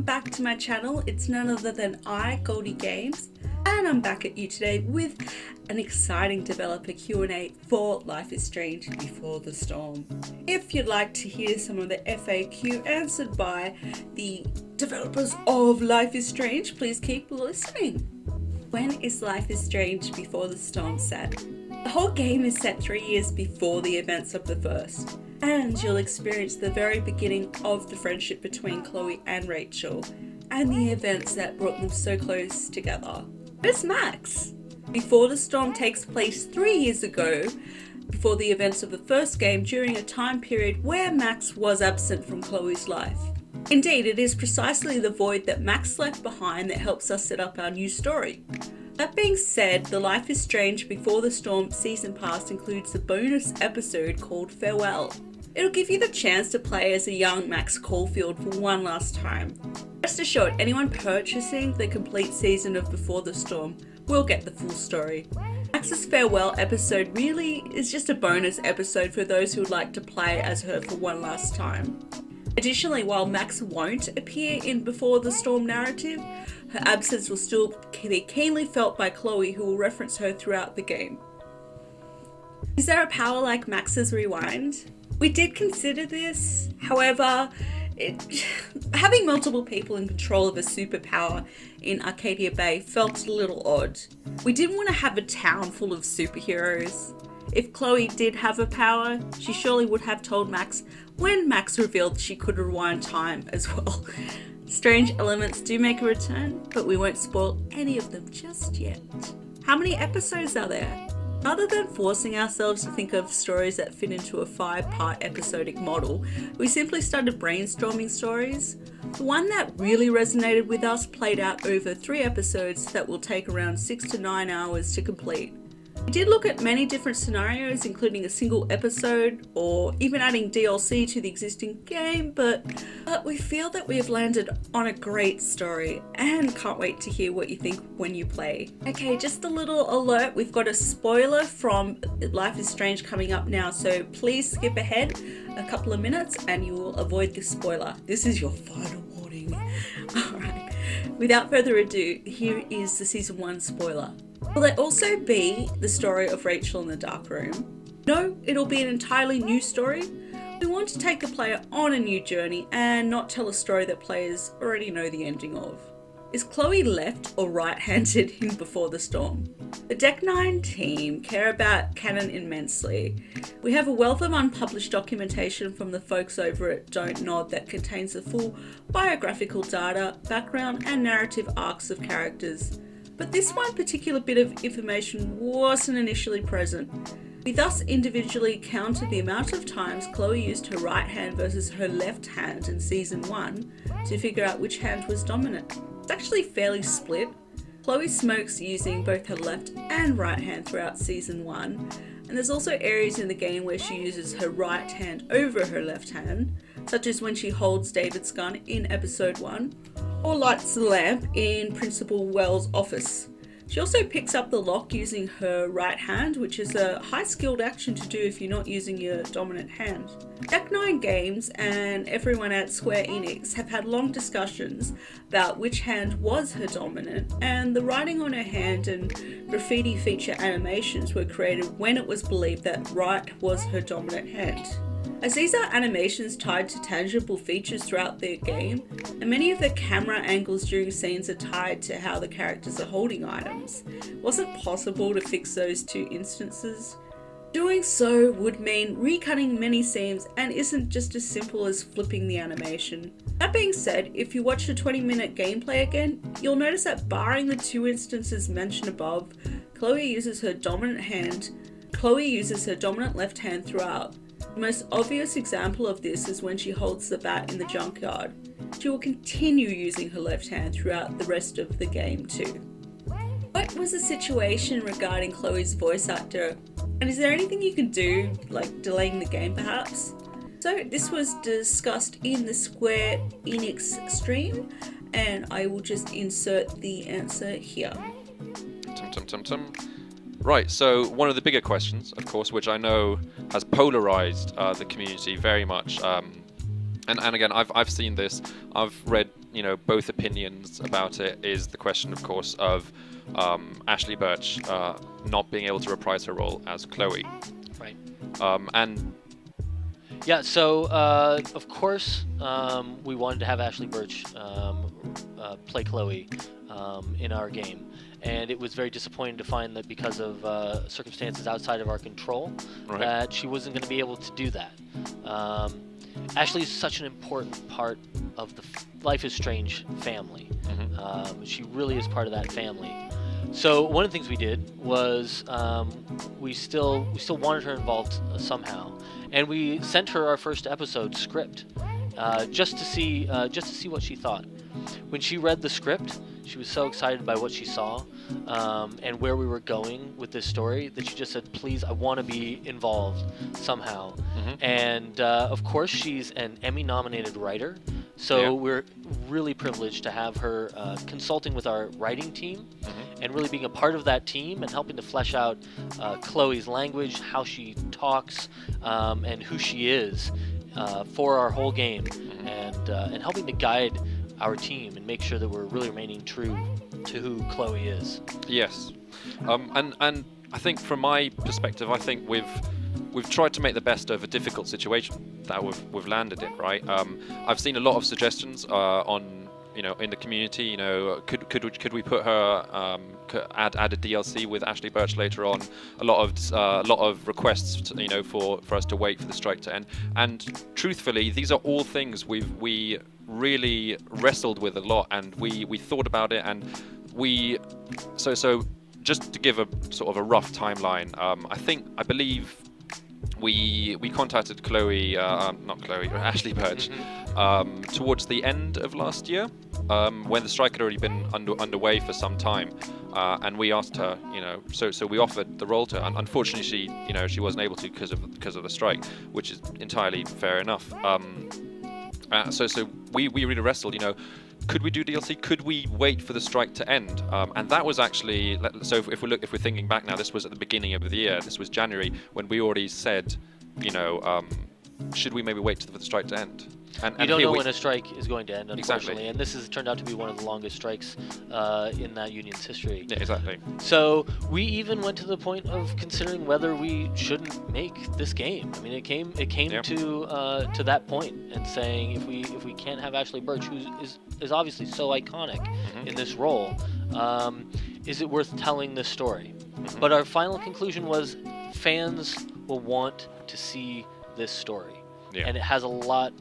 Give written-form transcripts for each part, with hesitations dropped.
welcome back to my channel. It's none other than Goldy Games, and I'm back at you today with an exciting developer Q&A for Life is Strange Before the Storm. If you'd like to hear some of the FAQ answered by the developers of Life is Strange, please keep listening. When is Life is Strange Before the Storm set? The whole game is set 3 years before the events of the first, and you'll experience the very beginning of the friendship between Chloe and Rachel, and the events that brought them so close together. Where's Max? Before the Storm takes place 3 years ago, before the events of the first game, during a time period where Max was absent from Chloe's life. Indeed, it is precisely the void that Max left behind that helps us set up our new story. That being said, the Life is Strange Before the Storm season pass includes a bonus episode called Farewell. It'll give you the chance to play as a young Max Caulfield for one last time. Rest assured, anyone purchasing the complete season of Before the Storm will get the full story. Max's Farewell episode really is just a bonus episode for those who would like to play as her for one last time. Additionally, while Max won't appear in Before the Storm narrative, her absence will still be keenly felt by Chloe, who will reference her throughout the game. Is there a power like Max's Rewind? We did consider this, however, having multiple people in control of a superpower in Arcadia Bay felt a little odd. We didn't want to have a town full of superheroes. If Chloe did have a power, she surely would have told Max when Max revealed she could rewind time as well. Strange elements do make a return, but we won't spoil any of them just yet. How many episodes are there? Rather than forcing ourselves to think of stories that fit into a 5-part episodic model, we simply started brainstorming stories. The one that really resonated with us played out over 3 episodes that will take around 6 to 9 hours to complete. We did look at many different scenarios, including a single episode or even adding DLC to the existing game, but we feel that we have landed on a great story and can't wait to hear what you think when you play. Okay, just a little alert, we've got a spoiler from Life is Strange coming up now, so please skip ahead a couple of minutes and you will avoid the spoiler. This is your final warning. Alright, without further ado, here is the season 1 spoiler. Will there also be the story of Rachel in the dark room? No, it'll be an entirely new story. We want to take the player on a new journey and not tell a story that players already know the ending of. Is Chloe left or right-handed in Before the Storm? The Deck 9 team care about canon immensely. We have a wealth of unpublished documentation from the folks over at Don't Nod that contains the full biographical data, background and narrative arcs of characters. But this one particular bit of information wasn't initially present. We thus individually counted the amount of times Chloe used her right hand versus her left hand in season 1 to figure out which hand was dominant. It's actually fairly split. Chloe smokes using both her left and right hand throughout season 1, and there's also areas in the game where she uses her right hand over her left hand, such as when she holds David's gun in episode 1, or lights the lamp in Principal Wells' office. She also picks up the lock using her right hand, which is a high skilled action to do if you're not using your dominant hand. Deck 9 Games and everyone at Square Enix have had long discussions about which hand was her dominant, and the writing on her hand and graffiti feature animations were created when it was believed that right was her dominant hand. As these are animations tied to tangible features throughout the game, and many of the camera angles during scenes are tied to how the characters are holding items, it wasn't possible to fix those two instances. Doing so would mean recutting many scenes and isn't just as simple as flipping the animation. That being said, if you watch the 20-minute gameplay again, you'll notice that barring the 2 instances mentioned above, Chloe uses her dominant left hand throughout. The most obvious example of this is when she holds the bat in the junkyard. She will continue using her left hand throughout the rest of the game too. What was the situation regarding Chloe's voice actor? And is there anything you can do, like delaying the game perhaps? So this was discussed in the Square Enix stream, and I will just insert the answer here. Right, so one of the bigger questions, of course, which I know has polarized the community very much, and again, I've seen this, I've read both opinions about it is the question, of course, of Ashley Birch not being able to reprise her role as Chloe. Right. And yeah, so of course we wanted to have Ashley Birch play Chloe in our game, and it was very disappointing to find that because of circumstances outside of our control, that she wasn't going to be able to do that. Ashley is such an important part of the Life is Strange family. She really is part of that family. So one of the things we did was we still wanted her involved somehow, and we sent her our first episode script just to see what she thought. When she read the script, she was so excited by what she saw and where we were going with this story that she just said, "Please, I want to be involved somehow." And of course, she's an Emmy-nominated writer, so we're really privileged to have her consulting with our writing team and really being a part of that team and helping to flesh out Chloe's language, how she talks, and who she is for our whole game, and helping to guide our team and make sure that we're really remaining true to who Chloe is. Yes, and I think from my perspective, I think we've tried to make the best of a difficult situation that we've landed in. Right. I've seen a lot of suggestions on in the community. Could we put her add a DLC with Ashley Birch later on? A lot of requests for us to wait for the strike to end. And truthfully, these are all things we really wrestled with a lot, and we thought about it, and so just to give a sort of a rough timeline, I believe we contacted Ashley Birch towards the end of last year, when the strike had already been underway for some time, and we asked her, so we offered the role to her. Unfortunately, she wasn't able to because of the strike, which is entirely fair enough. So we really wrestled, could we do DLC? Could we wait for the strike to end? And that was actually, so if we're thinking back now, this was at the beginning of the year. This was January, when we already said, should we maybe wait for the strike to end? And you don't know when a strike is going to end, unfortunately. Exactly. And this has turned out to be one of the longest strikes in that union's history. Yeah, exactly. So we even went to the point of considering whether we shouldn't make this game. I mean, it came to that point, and saying if we can't have Ashley Birch, who is obviously so iconic in this role, is it worth telling this story? But our final conclusion was fans will want to see this story, and it has a lot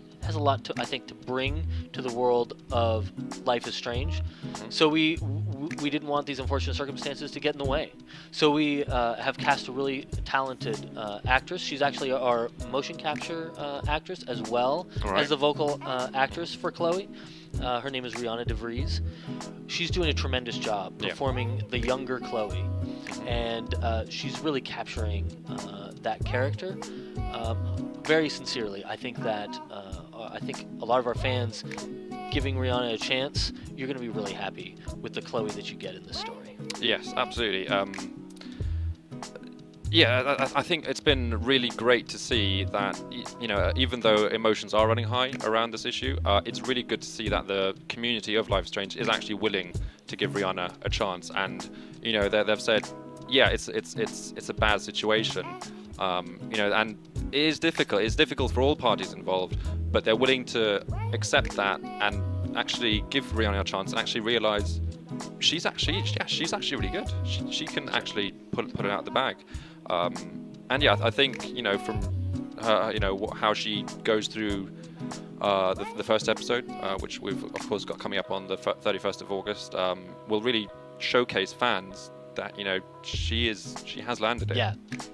to, I think, to bring to the world of Life is Strange. So we didn't want these unfortunate circumstances to get in the way. So we have cast a really talented actress. She's actually our motion capture actress as well as the vocal actress for Chloe. Her name is Rihanna DeVries. She's doing a tremendous job performing the younger Chloe, and she's really capturing that character very sincerely. I think a lot of our fans, giving Rihanna a chance, you're going to be really happy with the Chloe that you get in this story. Yes, absolutely. I think it's been really great to see that, even though emotions are running high around this issue, it's really good to see that the community of Life is Strange is actually willing to give Rihanna a chance. And, they've said, it's a bad situation, and it is difficult. It's difficult for all parties involved, but they're willing to accept that and actually give Rihanna a chance and actually realize she's actually really good. She can actually put it out of the bag. I think from her, how she goes through the first episode, which we've of course got coming up on the 31st of August, will really showcase fans that she has landed it.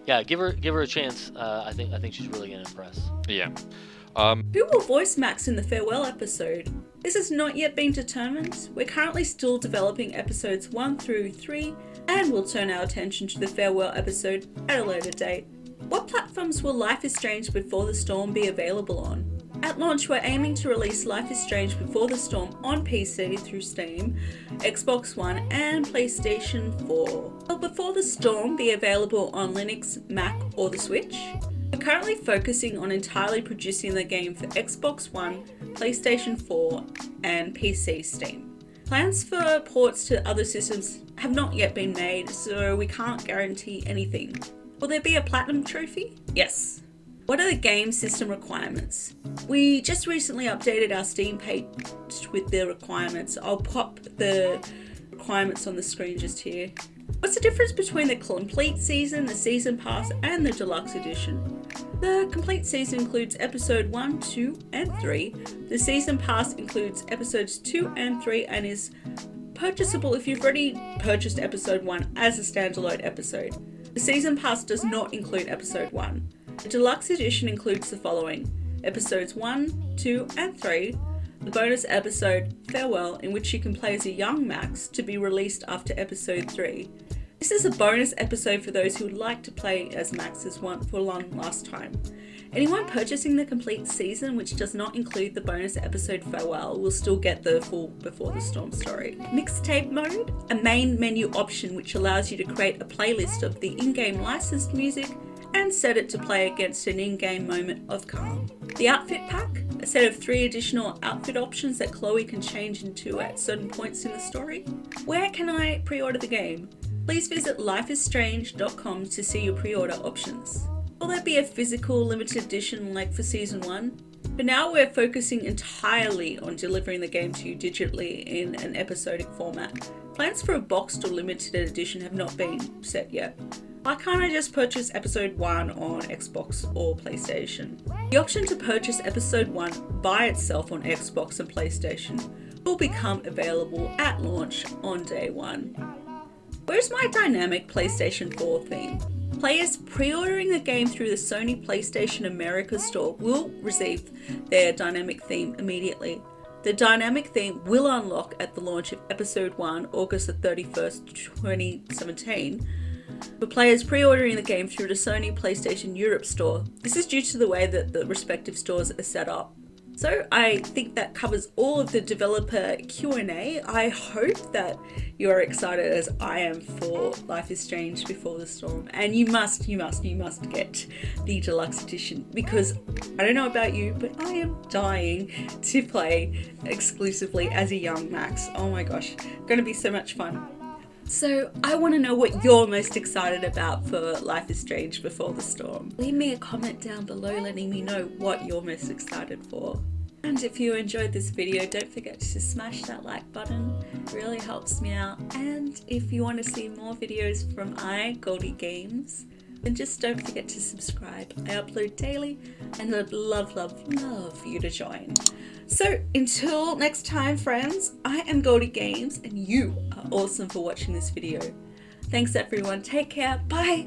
Yeah. Give her a chance. I think she's really gonna impress. Yeah. Who will voice Max in the farewell episode? This has not yet been determined. We're currently still developing episodes 1 through 3, and we'll turn our attention to the farewell episode at a later date. What platforms will Life is Strange Before the Storm be available on? At launch, we're aiming to release Life is Strange Before the Storm on PC through Steam, Xbox One, and PlayStation 4. Will Before the Storm be available on Linux, Mac, or the Switch? We're currently focusing on entirely producing the game for Xbox One, PlayStation 4, and PC Steam. Plans for ports to other systems have not yet been made, so we can't guarantee anything. Will there be a platinum trophy? Yes. What are the game system requirements? We just recently updated our Steam page with the requirements. I'll pop the requirements on the screen just here. What's the difference between the complete season, the season pass, and the deluxe edition? The complete season includes episode 1, 2, and 3. The season pass includes episodes 2 and 3 and is purchasable if you've already purchased episode 1 as a standalone episode. The season pass does not include episode 1. The deluxe edition includes the following: episodes 1, 2, and 3, the bonus episode Farewell, in which you can play as a young Max, to be released after episode 3. This is a bonus episode for those who would like to play as Max for one last time. Anyone purchasing the complete season, which does not include the bonus episode Farewell, will still get the full Before the Storm story. Mixtape mode, a main menu option which allows you to create a playlist of the in-game licensed music and set it to play against an in-game moment of calm. The outfit pack, a set of 3 additional outfit options that Chloe can change into at certain points in the story. Where can I pre-order the game? Please visit lifeisstrange.com to see your pre-order options. Will there be a physical limited edition like for season 1? For now, we're focusing entirely on delivering the game to you digitally in an episodic format. Plans for a boxed or limited edition have not been set yet. Why can't I just purchase episode 1 on Xbox or PlayStation? The option to purchase episode 1 by itself on Xbox and PlayStation will become available at launch on day 1. Where's my dynamic PlayStation 4 theme? Players pre-ordering the game through the Sony PlayStation America store will receive their dynamic theme immediately. The dynamic theme will unlock at the launch of episode 1, August the 31st, 2017. For players pre-ordering the game through the Sony PlayStation Europe store. This is due to the way that the respective stores are set up. So I think that covers all of the developer Q&A. I hope that you're excited as I am for Life is Strange Before the Storm. And you must get the deluxe edition, because I don't know about you, but I am dying to play exclusively as a young Max. Oh my gosh, going to be so much fun. So I want to know what you're most excited about for Life is Strange Before the Storm. Leave me a comment down below letting me know what you're most excited for. And if you enjoyed this video, don't forget to smash that like button. It really helps me out. And if you want to see more videos from Goldy Games, then just don't forget to subscribe. I upload daily and I'd love for you to join. So until next time, friends, I am Goldy Games and you are awesome for watching this video. Thanks everyone, take care, bye.